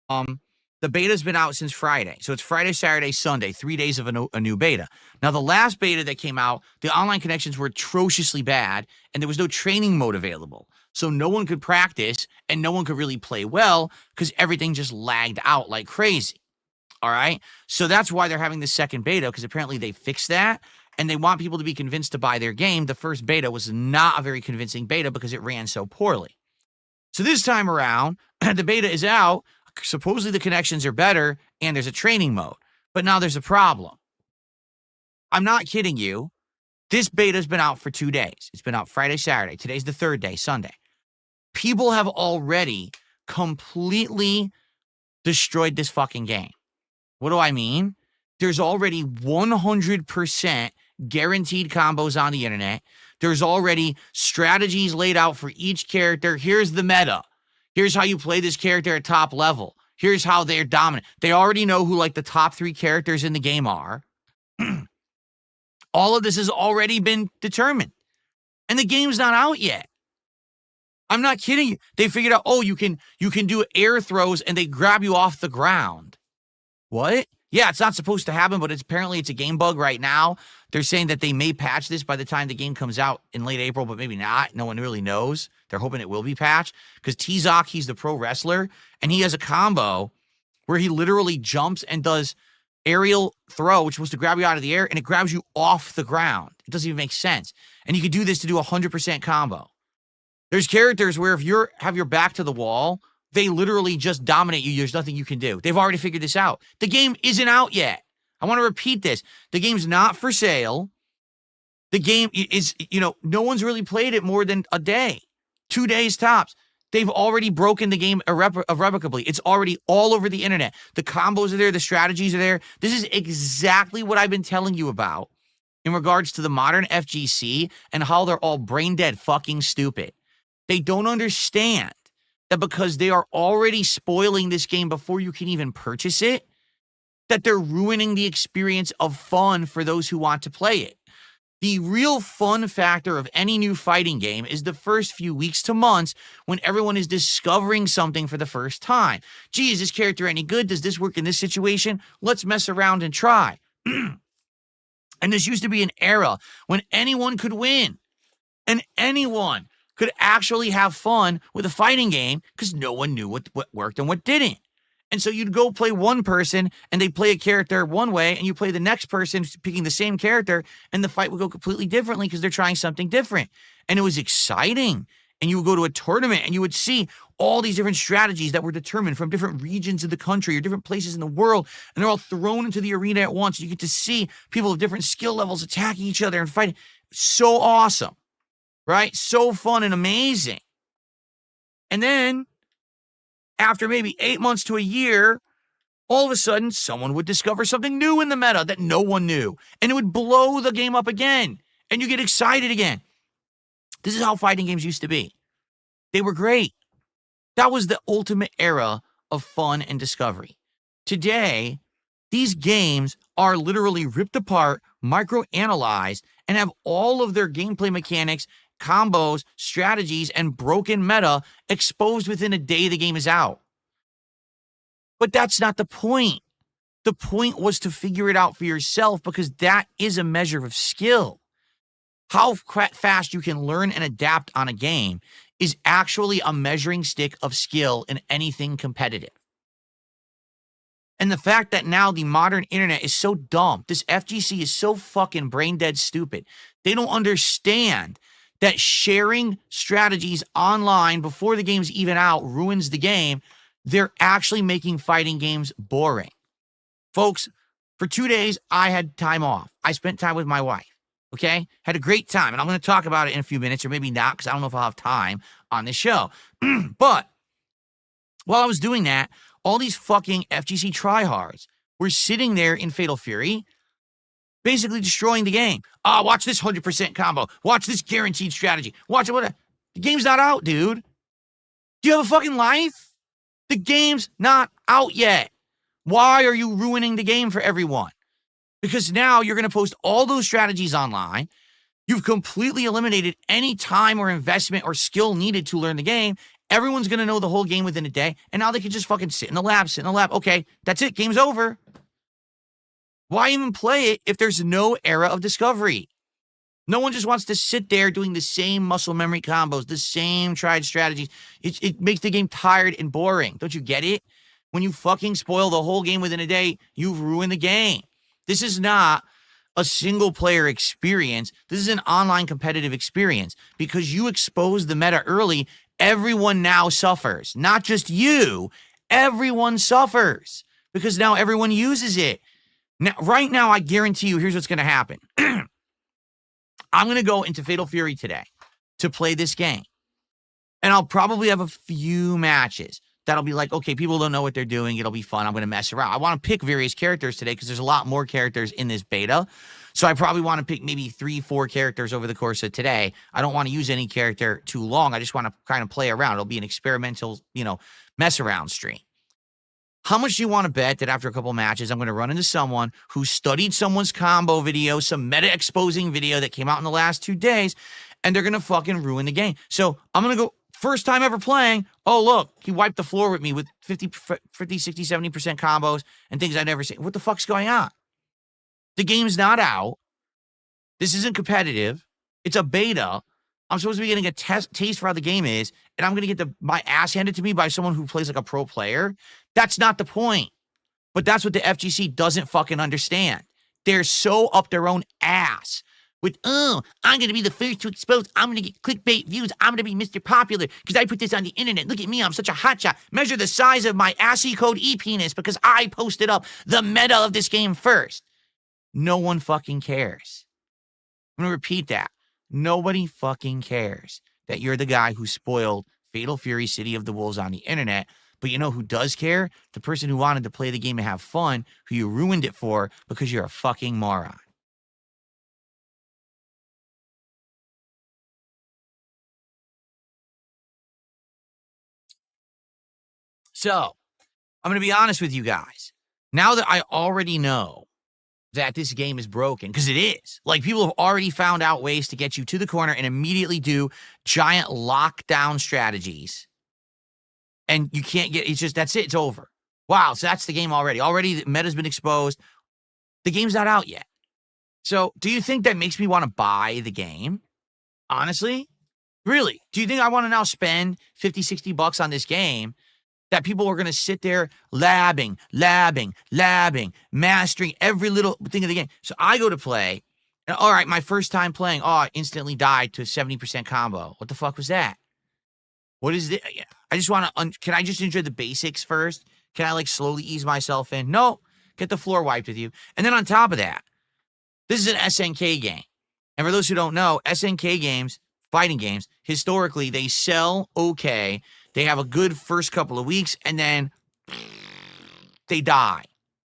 The beta's been out since Friday. So it's Friday, Saturday, Sunday, 3 days of a new beta. Now, the last beta that came out, the online connections were atrociously bad, and there was no training mode available. So no one could practice, and no one could really play well because everything just lagged out like crazy. All right? So that's why they're having the second beta, because apparently they fixed that, and they want people to be convinced to buy their game. The first beta was not a very convincing beta because it ran so poorly. So this time around, the beta is out. Supposedly the connections are better, and there's a training mode. But now there's a problem. I'm not kidding you. This beta's been out for 2 days. It's been out Friday, Saturday. Today's the third day, Sunday. People have already completely destroyed this fucking game. What do I mean? There's already 100% guaranteed combos on the internet. There's already strategies laid out for each character. Here's the meta. Here's how you play this character at top level. Here's how they're dominant. They already know who like the top 3 characters in the game are. All of this has already been determined. And the game's not out yet. I'm not kidding you. They figured out, oh, you can do air throws and they grab you off the ground. What? Yeah, it's not supposed to happen, but apparently it's a game bug right now. They're saying that they may patch this by the time the game comes out in late April, but maybe not. No one really knows. They're hoping it will be patched because T-Zoc, he's the pro wrestler, and he has a combo where he literally jumps and does aerial throw, which was to grab you out of the air, and it grabs you off the ground. It doesn't even make sense. And you could do this to do a 100% combo. There's characters where if you have your back to the wall, they literally just dominate you. There's nothing you can do. They've already figured this out. The game isn't out yet. I want to repeat this. The game's not for sale. The game is, no one's really played it more than a day, 2 days tops. They've already broken the game irrevocably. It's already all over the internet. The combos are there. The strategies are there. This is exactly what I've been telling you about in regards to the modern FGC and how they're all brain dead fucking stupid. They don't understand that because they are already spoiling this game before you can even purchase it, that they're ruining the experience of fun for those who want to play it. The real fun factor of any new fighting game is the first few weeks to months when everyone is discovering something for the first time. Gee, is this character any good? Does this work in this situation? Let's mess around and try. And this used to be an era when anyone could win. And anyone could actually have fun with a fighting game because no one knew what worked and what didn't. And so you'd go play one person and they'd play a character one way, and you play the next person picking the same character, and the fight would go completely differently because they're trying something different. And it was exciting. And you would go to a tournament and you would see all these different strategies that were determined from different regions of the country or different places in the world, and they're all thrown into the arena at once. You get to see people of different skill levels attacking each other and fighting. So awesome, right? So fun and amazing. And then after maybe 8 months to a year, all of a sudden, someone would discover something new in the meta that no one knew, and it would blow the game up again, and you get excited again. This is how fighting games used to be. They were great. That was the ultimate era of fun and discovery. Today, these games are literally ripped apart, microanalyzed, and have all of their gameplay mechanics, combos, strategies, and broken meta exposed within a day the game is out. But that's not the point. The point was to figure it out for yourself, because that is a measure of skill. How fast you can learn and adapt on a game is actually a measuring stick of skill in anything competitive. And the fact that now the modern internet is so dumb, this FGC is so fucking brain dead stupid. They don't understand that sharing strategies online before the game's even out ruins the game. They're actually making fighting games boring. Folks, for 2 days, I had time off. I spent time with my wife, okay? Had a great time, and I'm going to talk about it in a few minutes, or maybe not, because I don't know if I'll have time on this show. But while I was doing that, all these fucking FGC tryhards were sitting there in Fatal Fury, basically destroying the game. Watch this 100% combo. Watch this guaranteed strategy. Watch it. The game's not out, dude. Do you have a fucking life? The game's not out yet. Why are you ruining the game for everyone? Because now you're going to post all those strategies online. You've completely eliminated any time or investment or skill needed to learn the game. Everyone's going to know the whole game within a day, and now they can just fucking sit in the lab. Okay, that's it. Game's over. Why even play it if there's no era of discovery? No one just wants to sit there doing the same muscle memory combos, the same tried strategies. It makes the game tired and boring. Don't you get it? When you fucking spoil the whole game within a day, you've ruined the game. This is not a single player experience. This is an online competitive experience. Because you expose the meta early, everyone now suffers. Not just you, everyone suffers. Because now everyone uses it. Now, right now, I guarantee you, here's what's going to happen. I'm going to go into Fatal Fury today to play this game. And I'll probably have a few matches that'll be like, okay, people don't know what they're doing. It'll be fun. I'm going to mess around. I want to pick various characters today because there's a lot more characters in this beta. So I probably want to pick maybe 3-4 characters over the course of today. I don't want to use any character too long. I just want to kind of play around. It'll be an experimental, mess around stream. How much do you want to bet that after a couple matches, I'm going to run into someone who studied someone's combo video, some meta exposing video that came out in the last 2 days, and they're going to fucking ruin the game. So I'm going to go, first time ever playing, oh, look, he wiped the floor with me with 50, 60, 70% combos and things I'd never seen. What the fuck's going on? The game's not out. This isn't competitive. It's a beta. I'm supposed to be getting a taste for how the game is, and I'm going to get my ass handed to me by someone who plays like a pro player. That's not the point. But that's what the FGC doesn't fucking understand. They're so up their own ass with, I'm going to be the first to expose. I'm going to get clickbait views. I'm going to be Mr. Popular because I put this on the internet. Look at me. I'm such a hotshot. Measure the size of my ASCII code e-penis because I posted up the meta of this game first. No one fucking cares. I'm going to repeat that. Nobody fucking cares that you're the guy who spoiled Fatal Fury City of the Wolves on the internet. But you know who does care? The person who wanted to play the game and have fun, who you ruined it for because you're a fucking moron. So, I'm going to be honest with you guys. Now that I already know that this game is broken, because it is. Like, people have already found out ways to get you to the corner and immediately do giant lockdown strategies. And you can't get, it's just, that's it, it's over. Wow, so that's the game already. Already the meta's been exposed. The game's not out yet. So, do you think that makes me want to buy the game? Honestly? Really? Do you think I want to now spend 50, 60 bucks on this game that people are going to sit there labbing, mastering every little thing of the game? So I go to play, and all right, my first time playing, I instantly died to a 70% combo. What the fuck was that? What is this? I just want to, can I just enjoy the basics first? Can I like slowly ease myself in? No, get the floor wiped with you. And then on top of that, this is an SNK game. And for those who don't know, SNK games, fighting games, historically, they sell okay. They have a good first couple of weeks, and then they die.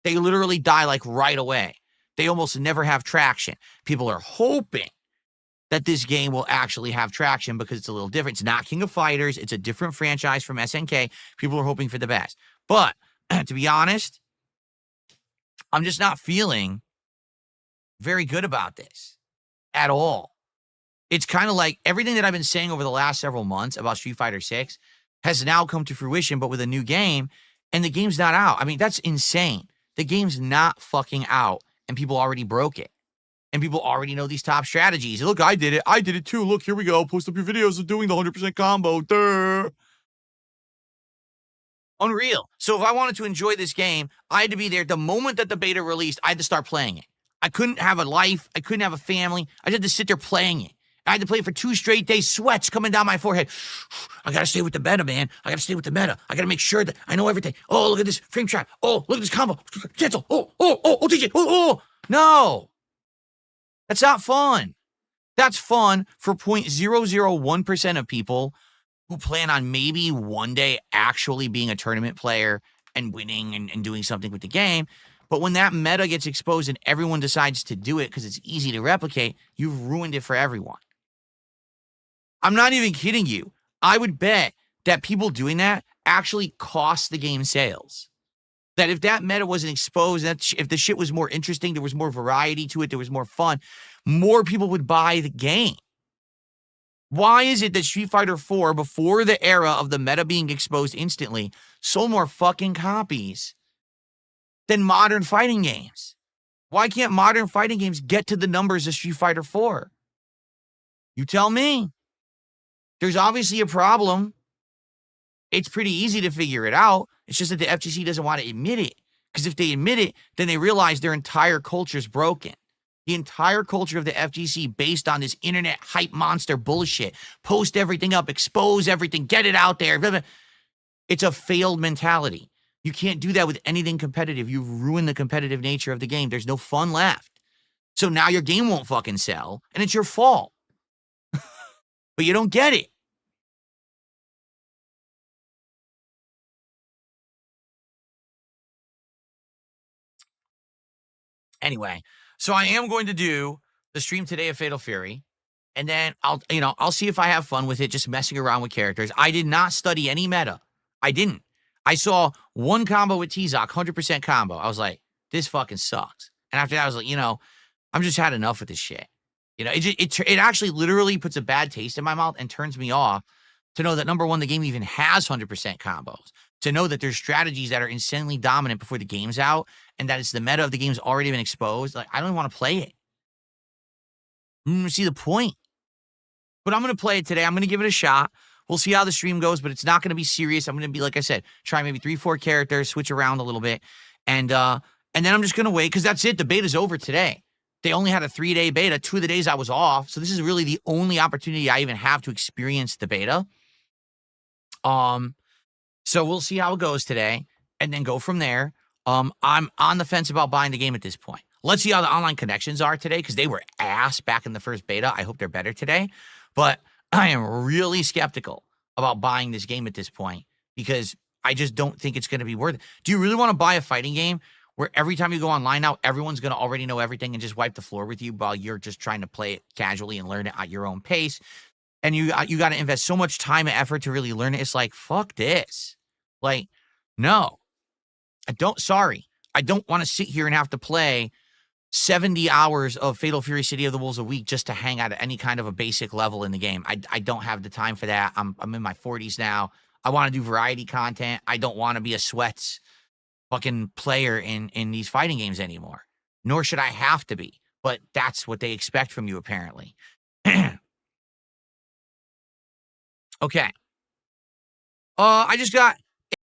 They literally die like right away. They almost never have traction. People are hoping that this game will actually have traction because it's a little different. It's not King of Fighters. It's a different franchise from SNK. People are hoping for the best. But to be honest, I'm just not feeling very good about this at all. It's kind of like everything that I've been saying over the last several months about Street Fighter 6 has now come to fruition, but with a new game, and the game's not out. I mean, that's insane. The game's not fucking out, and people already broke it. And people already know these top strategies. Look, I did it. I did it too. Look, here we go. Post up your videos of doing the 100% combo. Durr. Unreal. So if I wanted to enjoy this game, I had to be there. The moment that the beta released, I had to start playing it. I couldn't have a life. I couldn't have a family. I just had to sit there playing it. I had to play it for 2 straight days, sweats coming down my forehead. I got to stay with the meta, man. I got to stay with the meta. I got to make sure that I know everything. Oh, look at this frame trap. Oh, look at this combo. Cancel. Oh, TJ. Oh. No. That's not fun. That's fun for 0.001% of people who plan on maybe one day actually being a tournament player and winning and doing something with the game. But when that meta gets exposed and everyone decides to do it because it's easy to replicate, you've ruined it for everyone. I'm not even kidding you. I would bet that people doing that actually cost the game sales. That if that meta wasn't exposed, that if the shit was more interesting, there was more variety to it, there was more fun, more people would buy the game. Why is it that Street Fighter 4, before the era of the meta being exposed instantly, sold more fucking copies than modern fighting games? Why can't modern fighting games get to the numbers of Street Fighter 4? You tell me. There's obviously a problem. It's pretty easy to figure it out. It's just that the FGC doesn't want to admit it. Because if they admit it, then they realize their entire culture is broken. The entire culture of the FGC based on this internet hype monster bullshit. Post everything up, expose everything, get it out there. Blah, blah. It's a failed mentality. You can't do that with anything competitive. You've ruined the competitive nature of the game. There's no fun left. So now your game won't fucking sell, and it's your fault. But you don't get it. Anyway, so I am going to do the stream today of Fatal Fury, and then I'll see if I have fun with it, just messing around with characters. I did not study any meta. I didn't. I saw one combo with T-Zoc, 100% combo. I was like, this fucking sucks. And after that, I was like, I'm just had enough with this shit. It actually literally puts a bad taste in my mouth and turns me off to know that, number one, the game even has 100% combos. To know that there's strategies that are insanely dominant before the game's out, and that it's the meta of the game's already been exposed. Like, I don't want to play it. I don't see the point. But I'm going to play it today. I'm going to give it a shot. We'll see how the stream goes, but it's not going to be serious. I'm going to be, like I said, try maybe 3-4 characters, switch around a little bit. And then I'm just going to wait, because that's it. The beta's over today. They only had a 3-day beta, 2 of the days I was off. So this is really the only opportunity I even have to experience the beta. So we'll see how it goes today and then go from there. I'm on the fence about buying the game at this point. Let's see how the online connections are today, because they were ass back in the first beta. I hope they're better today. But I am really skeptical about buying this game at this point, because I just don't think it's going to be worth it. Do you really want to buy a fighting game where every time you go online now, everyone's going to already know everything and just wipe the floor with you while you're just trying to play it casually and learn it at your own pace? And you got to invest so much time and effort to really learn it. It's like, fuck this. Like, no. I don't want to sit here and have to play 70 hours of Fatal Fury City of the Wolves a week just to hang out at any kind of a basic level in the game. I don't have the time for that. I'm in my 40s now. I want to do variety content. I don't want to be a sweats fucking player in these fighting games anymore. Nor should I have to be. But that's what they expect from you, apparently. Okay. I just got